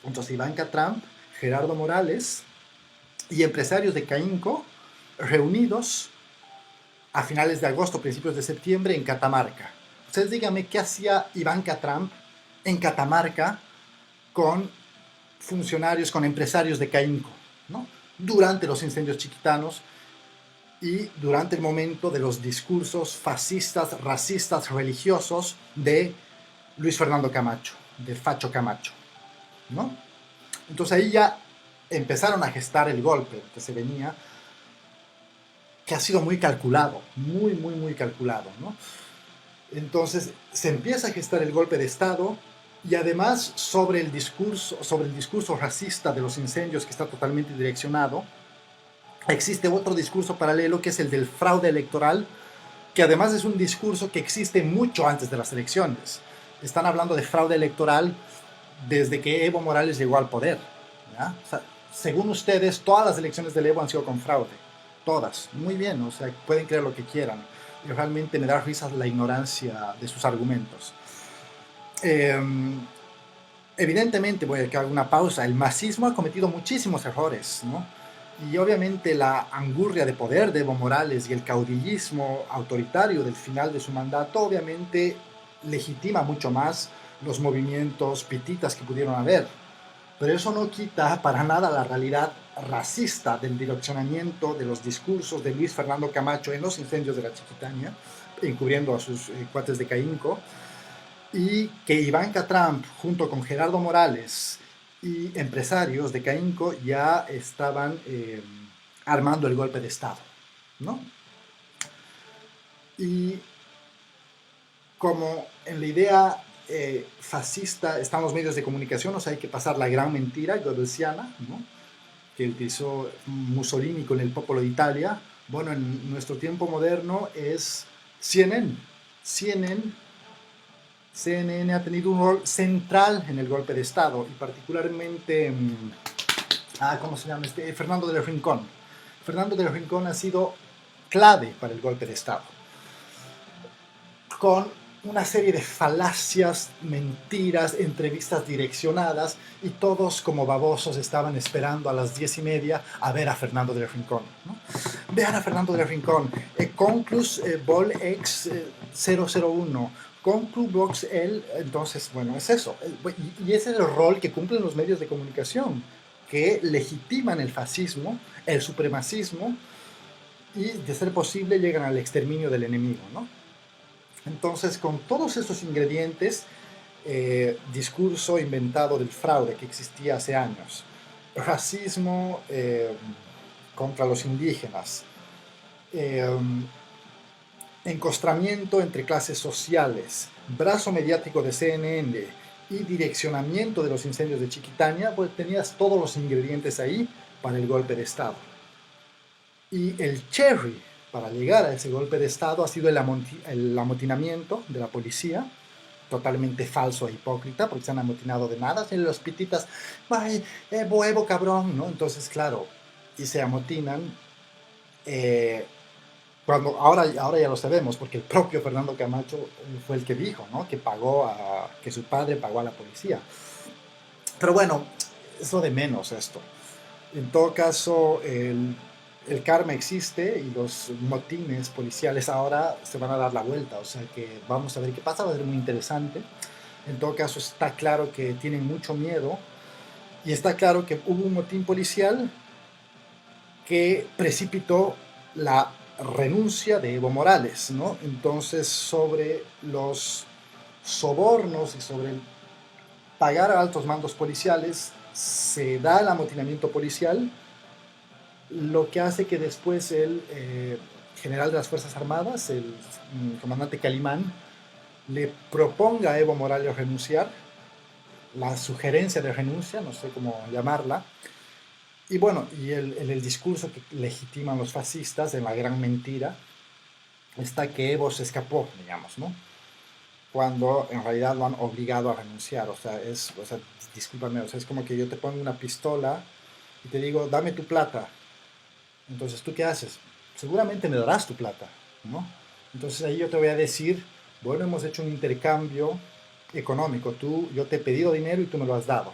Entonces Ivanka Trump, Gerardo Morales y empresarios de Caínco reunidos a finales de agosto, principios de septiembre en Catamarca. Ustedes díganme qué hacía Ivanka Trump en Catamarca con funcionarios, con empresarios de Caínco, ¿no?, durante los incendios chiquitanos y durante el momento de los discursos fascistas, racistas, religiosos de Luis Fernando Camacho, de Facho Camacho, ¿no? Entonces ahí ya empezaron a gestar el golpe que se venía, que ha sido muy calculado, muy, muy, muy calculado, ¿no? Entonces se empieza a gestar el golpe de Estado y además sobre el discurso racista de los incendios, que está totalmente direccionado, existe otro discurso paralelo que es el del fraude electoral, que además es un discurso que existe mucho antes de las elecciones. Están hablando de fraude electoral desde que Evo Morales llegó al poder, ¿ya? O sea, según ustedes, todas las elecciones del Evo han sido con fraude. Todas. Muy bien, o sea, pueden creer lo que quieran. Y realmente me da risa la ignorancia de sus argumentos. Evidentemente, voy a hacer una pausa. El masismo ha cometido muchísimos errores, ¿no? Y obviamente la angurria de poder de Evo Morales y el caudillismo autoritario del final de su mandato, obviamente legitima mucho más los movimientos pititas que pudieron haber. Pero eso no quita para nada la realidad racista del direccionamiento de los discursos de Luis Fernando Camacho en los incendios de la Chiquitania, encubriendo a sus cuates de Caínco, y que Ivanka Trump, junto con Gerardo Morales y empresarios de Caínco, ya estaban armando el golpe de Estado, ¿no? Y como en la idea fascista están los medios de comunicación, o sea, hay que pasar la gran mentira goebbelsiana, ¿no?, que utilizó Mussolini con el Popolo de Italia. Bueno, en nuestro tiempo moderno es CNN. CNN ha tenido un rol central en el golpe de Estado y particularmente, ¿cómo se llama? Fernando del Rincón. Fernando del Rincón ha sido clave para el golpe de Estado, con una serie de falacias, mentiras, entrevistas direccionadas, y todos como babosos estaban esperando a las 10:30 a ver a Fernando del Rincón, ¿no? Vean a Fernando del Rincón, Conclus Vol X 001, Conclus Box L. Entonces, bueno, es eso. Y ese es el rol que cumplen los medios de comunicación, que legitiman el fascismo, el supremacismo, y de ser posible llegan al exterminio del enemigo, ¿no? Entonces, con todos estos ingredientes, discurso inventado del fraude que existía hace años, racismo contra los indígenas, eh, encostramiento entre clases sociales, brazo mediático de CNN y direccionamiento de los incendios de Chiquitania, pues tenías todos los ingredientes ahí para el golpe de Estado. Y el cherry para llegar a ese golpe de Estado ha sido el amotinamiento de la policía, totalmente falso e hipócrita, porque se han amotinado de nada. Y los pititas, ¡ay, Evo, cabrón!, ¿no? Entonces, claro, y se amotinan Cuando ahora ya lo sabemos, porque el propio Fernando Camacho fue el que dijo, ¿no? Que que su padre pagó a la policía. Pero bueno, es lo de menos esto. En todo caso, el karma existe y los motines policiales ahora se van a dar la vuelta. O sea que vamos a ver qué pasa, va a ser muy interesante. En todo caso, está claro que tienen mucho miedo y está claro que hubo un motín policial que precipitó la renuncia de Evo Morales, ¿no? Entonces, sobre los sobornos y sobre el pagar a altos mandos policiales, se da el amotinamiento policial, lo que hace que después el general de las Fuerzas Armadas, el comandante Calimán, le proponga a Evo Morales renunciar, la sugerencia de renuncia, no sé cómo llamarla, y bueno, y el discurso que legitiman los fascistas en la gran mentira está que Evo se escapó, digamos, ¿no? Cuando en realidad lo han obligado a renunciar, o sea, discúlpame, o sea, es como que yo te pongo una pistola y te digo, dame tu plata. Entonces, ¿tú qué haces? Seguramente me darás tu plata, ¿no? Entonces ahí yo te voy a decir, bueno, hemos hecho un intercambio económico. Yo te he pedido dinero y tú me lo has dado.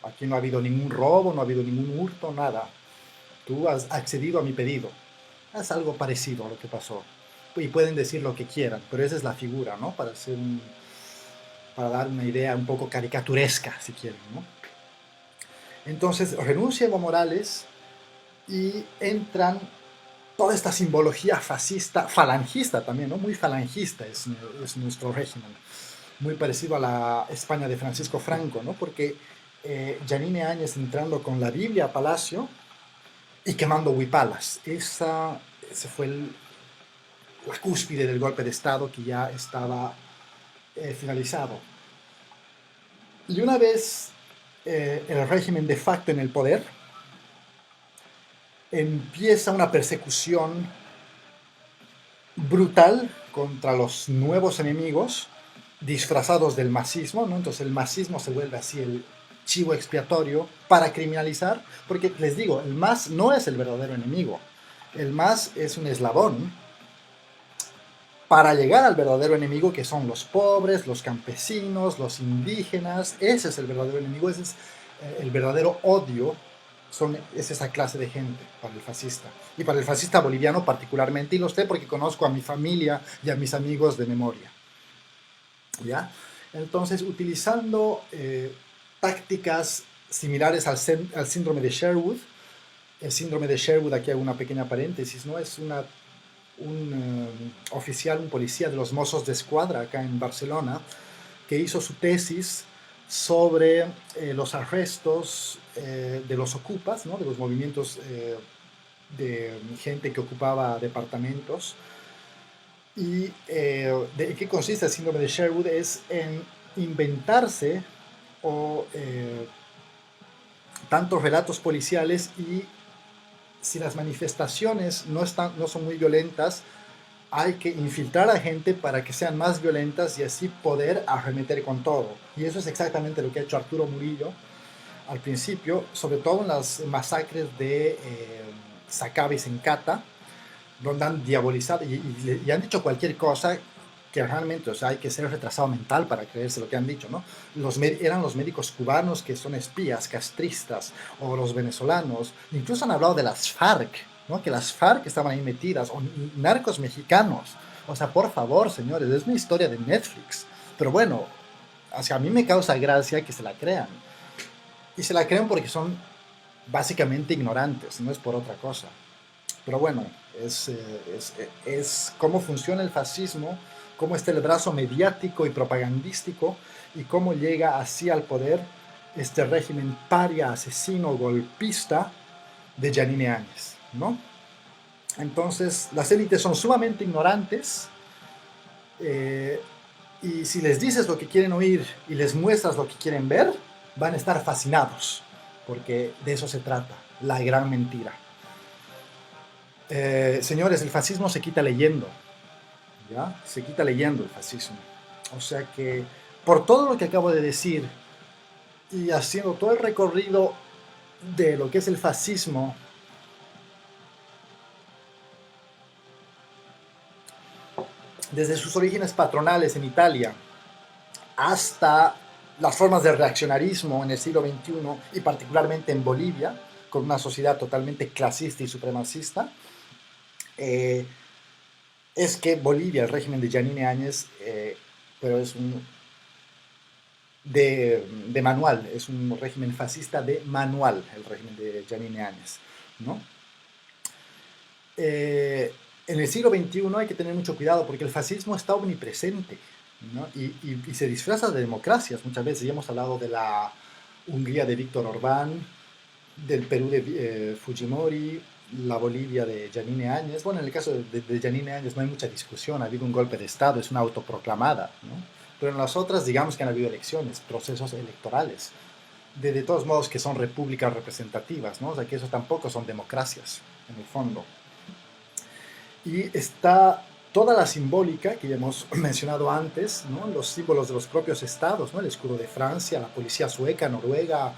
Aquí no ha habido ningún robo, no ha habido ningún hurto, nada. Tú has accedido a mi pedido. Es algo parecido a lo que pasó. Y pueden decir lo que quieran, pero esa es la figura, ¿no? Para dar una idea un poco caricaturesca, si quieren, ¿no? Entonces renuncia Evo Morales y entran toda esta simbología fascista, falangista también, ¿no? Muy falangista es nuestro régimen, muy parecido a la España de Francisco Franco, ¿no? Porque Yanine Áñez entrando con la Biblia a Palacio y quemando huipalas. Ese fue la cúspide del golpe de Estado que ya estaba finalizado. Y una vez el régimen de facto en el poder, empieza una persecución brutal contra los nuevos enemigos disfrazados del masismo, ¿no? Entonces el masismo se vuelve así el chivo expiatorio para criminalizar, porque les digo, el MAS no es el verdadero enemigo, el MAS es un eslabón para llegar al verdadero enemigo, que son los pobres, los campesinos, los indígenas. Ese es el verdadero enemigo, ese es el verdadero odio, es esa clase de gente para el fascista. Y para el fascista boliviano particularmente, y lo sé porque conozco a mi familia y a mis amigos de memoria. ¿Ya? Entonces, utilizando tácticas similares al síndrome de Sherwood, el síndrome de Sherwood, aquí hago una pequeña paréntesis, ¿no? Es un oficial, un policía de los Mossos de Escuadra acá en Barcelona, que hizo su tesis sobre los arrestos de los ocupas, ¿no? De los movimientos de gente que ocupaba departamentos. ¿Y de qué consiste el síndrome de Sherwood? Es en inventarse o tantos relatos policiales y si las manifestaciones no son muy violentas, hay que infiltrar a gente para que sean más violentas y así poder arremeter con todo. Y eso es exactamente lo que ha hecho Arturo Murillo al principio, sobre todo en las masacres de Sacaba y Sencata, donde han diabolizado y han dicho cualquier cosa que realmente, o sea, hay que ser retrasado mental para creerse lo que han dicho, ¿no? Eran los médicos cubanos que son espías, castristas, o los venezolanos, incluso han hablado de las FARC, ¿no? Que las FARC estaban ahí metidas, o narcos mexicanos. O sea, por favor, señores, es una historia de Netflix. Pero bueno, o sea, a mí me causa gracia que se la crean. Y se la creen porque son básicamente ignorantes, no es por otra cosa. Pero bueno, es cómo funciona el fascismo, cómo está el brazo mediático y propagandístico y cómo llega así al poder este régimen paria, asesino, golpista de Yanine Áñez, ¿no? Entonces, las élites son sumamente ignorantes eh, y si les dices lo que quieren oír y les muestras lo que quieren ver, van a estar fascinados, porque de eso se trata, la gran mentira. Señores, el fascismo se quita leyendo, ¿ya? Se quita leyendo el fascismo. O sea que, por todo lo que acabo de decir y haciendo todo el recorrido de lo que es el fascismo, desde sus orígenes patronales en Italia hasta las formas de reaccionarismo en el siglo XXI y particularmente en Bolivia, con una sociedad totalmente clasista y supremacista, eh, es que Bolivia, el régimen de Yanine Áñez, pero es un de manual, es un régimen fascista de manual, el régimen de Yanine Áñez, ¿no? En el siglo XXI hay que tener mucho cuidado porque el fascismo está omnipresente, ¿no? Y se disfraza de democracias muchas veces. Ya hemos hablado de la Hungría de Víctor Orbán, del Perú de Fujimori, la Bolivia de Yanine Áñez. Bueno, en el caso de Yanine Áñez no hay mucha discusión, ha habido un golpe de Estado, es una autoproclamada, ¿no? Pero en las otras, digamos que han habido elecciones, procesos electorales, de todos modos que son repúblicas representativas, ¿no? O sea, que eso tampoco son democracias, en el fondo. Y está toda la simbólica que ya hemos mencionado antes, ¿no? Los símbolos de los propios estados, ¿no? El escudo de Francia, la policía sueca, Noruega,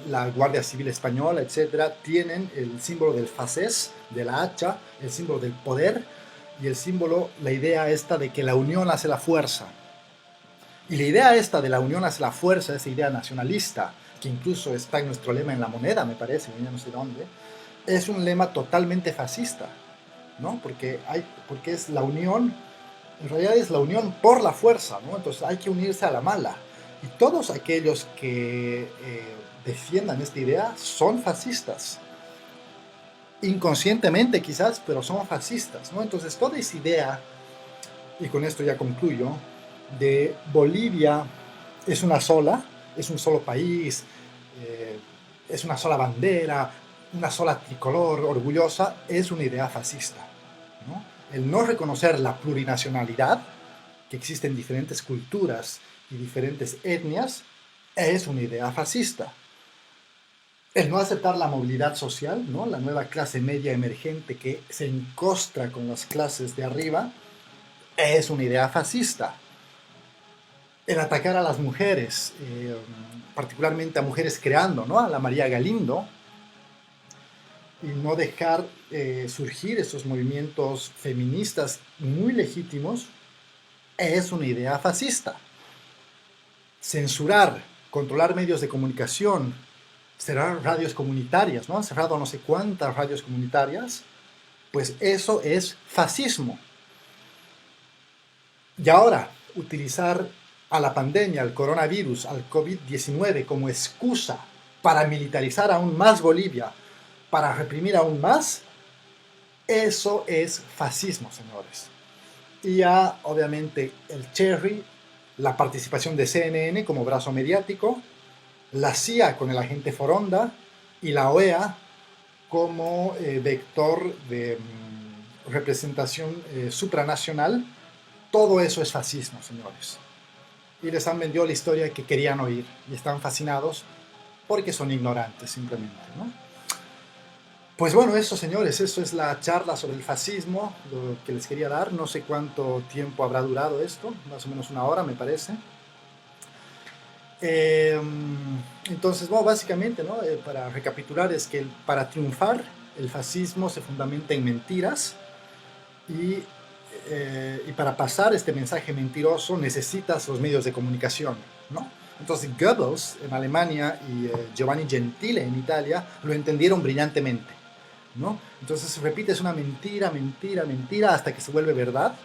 la Guardia Civil Española, etcétera, tienen el símbolo del fasés, de la hacha, el símbolo del poder y el símbolo, la idea esta de que la unión hace la fuerza. Y la idea esta de la unión hace la fuerza, esa idea nacionalista, que incluso está en nuestro lema en la moneda, me parece, ya no sé dónde, es un lema totalmente fascista, ¿no? Porque es la unión, en realidad es la unión por la fuerza, ¿no? Entonces hay que unirse a la mala. Y todos aquellos que defiendan esta idea son fascistas. Inconscientemente quizás, pero son fascistas, ¿no? Entonces toda esa idea, y con esto ya concluyo, de Bolivia es una sola, es un solo país, eh, es una sola bandera, una sola tricolor orgullosa, es una idea fascista, ¿no? El no reconocer la plurinacionalidad, que existen diferentes culturas y diferentes etnias, es una idea fascista. El no aceptar la movilidad social, ¿no? La nueva clase media emergente que se encostra con las clases de arriba, es una idea fascista. El atacar a las mujeres, particularmente a mujeres creando, ¿no? A la María Galindo, y no dejar surgir esos movimientos feministas muy legítimos, es una idea fascista. Censurar, controlar medios de comunicación, cerrar radios comunitarias, ¿no? Han cerrado no sé cuántas radios comunitarias, pues eso es fascismo. Y ahora, utilizar a la pandemia, al coronavirus, al COVID-19 como excusa para militarizar aún más Bolivia, para reprimir aún más, eso es fascismo, señores. Y ya, obviamente, el cherry, la participación de CNN como brazo mediático, la CIA con el agente Foronda y la OEA como vector de representación supranacional. Todo eso es fascismo, señores. Y les han vendido la historia que querían oír y están fascinados porque son ignorantes simplemente, ¿no? Pues bueno, eso, señores, eso es la charla sobre el fascismo, lo que les quería dar. No sé cuánto tiempo habrá durado esto, más o menos una hora me parece. Eh, entonces, bueno, básicamente, ¿no? Para recapitular, es que para triunfar el fascismo se fundamenta en mentiras y para pasar este mensaje mentiroso necesitas los medios de comunicación, ¿no? Entonces Goebbels en Alemania y Giovanni Gentile en Italia lo entendieron brillantemente, ¿no? Entonces repites una mentira, mentira, mentira hasta que se vuelve verdad.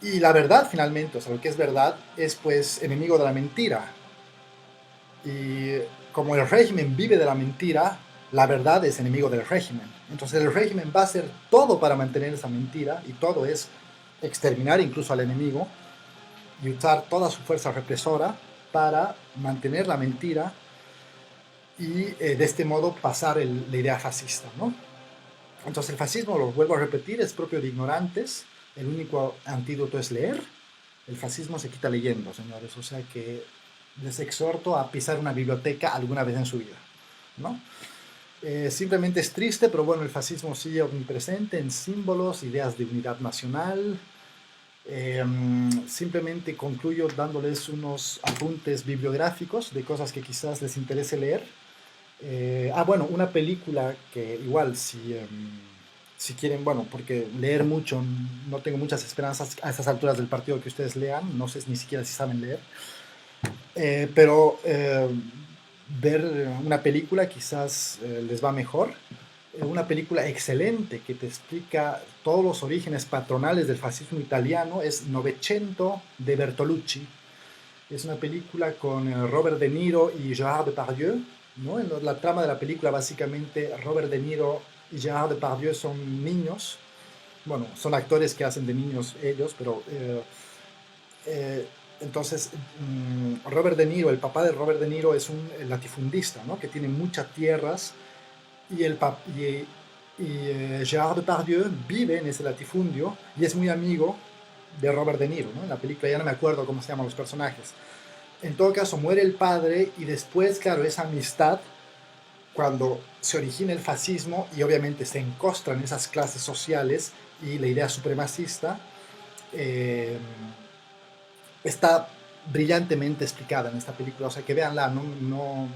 Y la verdad finalmente, o sea, lo que es verdad es pues enemigo de la mentira. Y como el régimen vive de la mentira, la verdad es enemigo del régimen. Entonces el régimen va a hacer todo para mantener esa mentira y todo es exterminar incluso al enemigo y usar toda su fuerza represora para mantener la mentira y de este modo pasar la idea fascista, ¿no? Entonces el fascismo, lo vuelvo a repetir, es propio de ignorantes. El único antídoto es leer. El fascismo se quita leyendo, señores. O sea que les exhorto a pisar una biblioteca alguna vez en su vida, ¿no? Simplemente es triste, pero bueno, el fascismo sigue omnipresente en símbolos, ideas de unidad nacional. Simplemente concluyo dándoles unos apuntes bibliográficos de cosas que quizás les interese leer. Bueno, una película que igual, si quieren, bueno, porque leer mucho, no tengo muchas esperanzas a estas alturas del partido que ustedes lean, no sé ni siquiera si saben leer, pero ver una película quizás les va mejor. Una película excelente que te explica todos los orígenes patronales del fascismo italiano es Novecento de Bertolucci. Es una película con Robert De Niro y Gérard Depardieu, ¿no? En la trama de la película, básicamente, Robert De Niro y Gérard Depardieu son niños. Bueno, son actores que hacen de niños ellos, pero eh, entonces Robert De Niro, el papá de Robert De Niro es un latifundista, ¿no? Que tiene muchas tierras y, Gérard Depardieu vive en ese latifundio y es muy amigo de Robert De Niro, ¿no? En la película ya no me acuerdo cómo se llaman los personajes. En todo caso, muere el padre y después, claro, esa amistad, cuando se origina el fascismo y obviamente se encostran esas clases sociales y la idea supremacista, eh, está brillantemente explicada en esta película. O sea, que véanla, no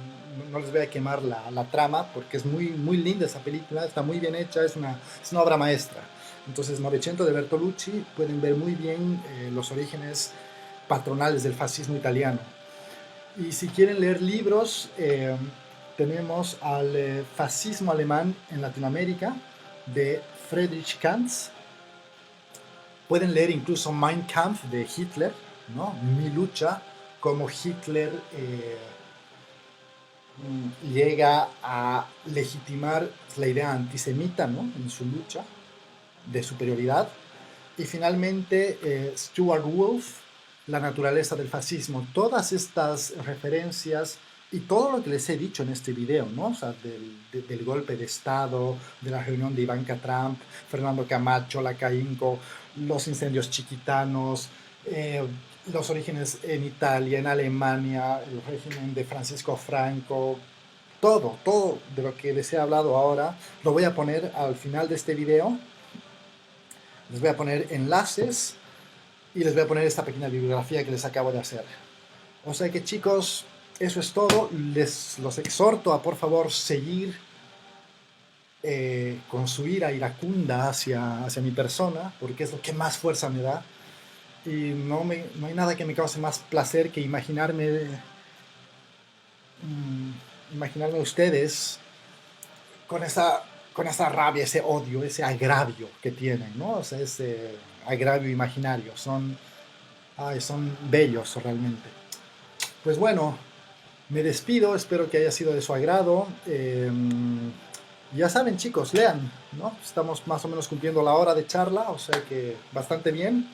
les voy a quemar la trama porque es muy linda esa película, está muy bien hecha, es una obra maestra. Entonces, Novecento de Bertolucci, pueden ver muy bien los orígenes patronales del fascismo italiano. Y si quieren leer libros, tenemos al fascismo alemán en Latinoamérica de Friedrich Kantz. Pueden leer incluso Mein Kampf de Hitler, ¿no? Mi lucha, como Hitler llega a legitimar la idea antisemita, ¿no? En su lucha de superioridad. Y finalmente, Stuart Wolf, La naturaleza del fascismo. Todas estas referencias y todo lo que les he dicho en este video, ¿no? O sea, del golpe de Estado, de la reunión de Ivanka Trump, Fernando Camacho, la Caínco, los incendios chiquitanos, los orígenes en Italia, en Alemania, el régimen de Francisco Franco, todo de lo que les he hablado ahora, lo voy a poner al final de este video. Les voy a poner enlaces y les voy a poner esta pequeña bibliografía que les acabo de hacer. O sea que, chicos, eso es todo. Los exhorto a, por favor, seguir con su ira iracunda hacia mi persona, porque es lo que más fuerza me da. Y no hay nada que me cause más placer que imaginarme ustedes con esa rabia, ese odio, ese agravio que tienen, ¿no? O sea, ese agravio imaginario. Son bellos realmente. Pues bueno, me despido, espero que haya sido de su agrado. Ya saben, chicos, lean, ¿no? Estamos más o menos cumpliendo la hora de charla, o sea que bastante bien.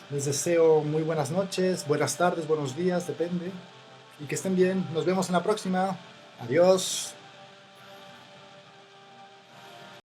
Les deseo muy buenas noches, buenas tardes, buenos días, depende. Y que estén bien. Nos vemos en la próxima. Adiós.